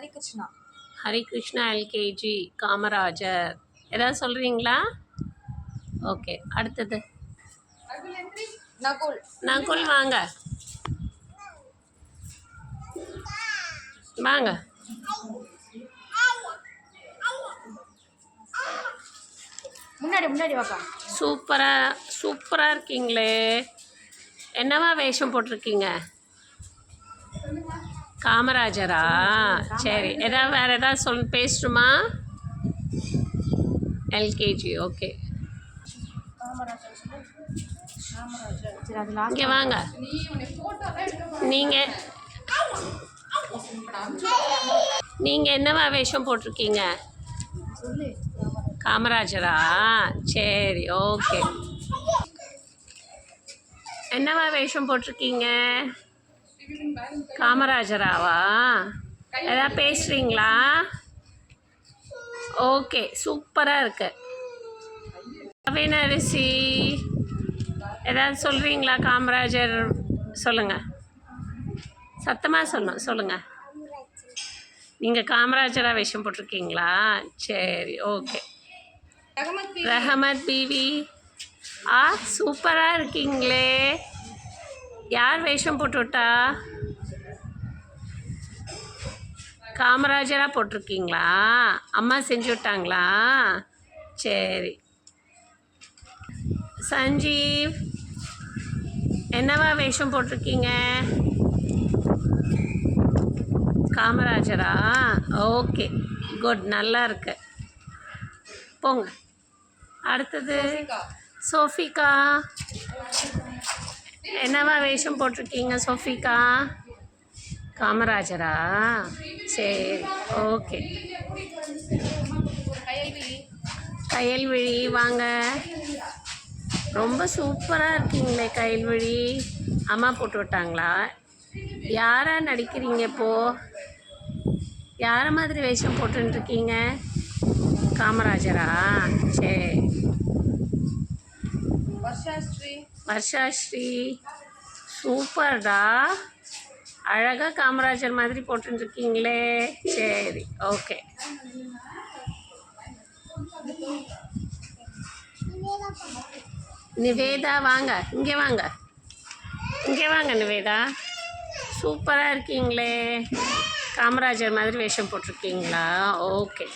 Harikrishna. Harikrishna LKG Kamarajar. ஏதாவது சொல்கிறீங்களா? Okay, அடுத்தது நகுல். நகுல் வாங்க வாங்க. முன்னாடி முன்னாடி வாப்பா. சூப்பராக இருக்கீங்களே. என்னவா வேஷம் போட்டிருக்கீங்க? காமராஜரா? சரி, வேறு ஏதாவது பேசணுமா? எல்கேஜி. ஓகே, இங்கே வாங்க. நீங்கள் என்னவா வேஷம் போட்டிருக்கீங்க? காமராஜரா? சரி, ஓகே. என்னவா வேஷம் போட்டிருக்கீங்க? காமராஜராவா? ஏதாவது பேசுகிறீங்களா? ஓகே, சூப்பராக இருக்கு. அவினரிசி ஏதாவது சொல்கிறீங்களா? காமராஜர் சொல்லுங்கள், சத்தமாக சொல்லுங்கள். நீங்கள் காமராஜராக வேஷம் போட்டிருக்கீங்களா? சரி, ஓகே. ரஹமத் பீவி. சூப்பராக இருக்கீங்களே. யார் வேஷம் போட்டுவிட்டா? காமராஜராக போட்டிருக்கீங்களா? அம்மா செஞ்சு விட்டாங்களா? சரி. சஞ்சீவ் என்னவா வேஷம் போட்டிருக்கீங்க? காமராஜரா? ஓகே, குட், நல்லா இருக்கு. போங்க. அடுத்தது சோஃபிகா. என்னவா வேஷம் போட்டிருக்கீங்க சோஃபிகா? காமராஜரா? சரி, ஓகே. கயல்விழி வாங்க. ரொம்ப சூப்பராக இருக்கீங்களே கயல்விழி. அம்மா போட்டு விட்டாங்களா? யாராக நடிக்கிறீங்க இப்போது? யார மாதிரி வேஷம் போட்டுருக்கீங்க? காமராஜரா? சரி. வர்ஷாஸ்ரீ சூப்பர்டா. அழகாக காமராஜர் மாதிரி போட்டுருக்கீங்களே. சரி, ஓகே. நிவேதா வாங்க, இங்கே வாங்க. நிவேதா, சூப்பராக இருக்கீங்களே. காமராஜர் மாதிரி வேஷம் போட்டிருக்கீங்களா? ஓகே.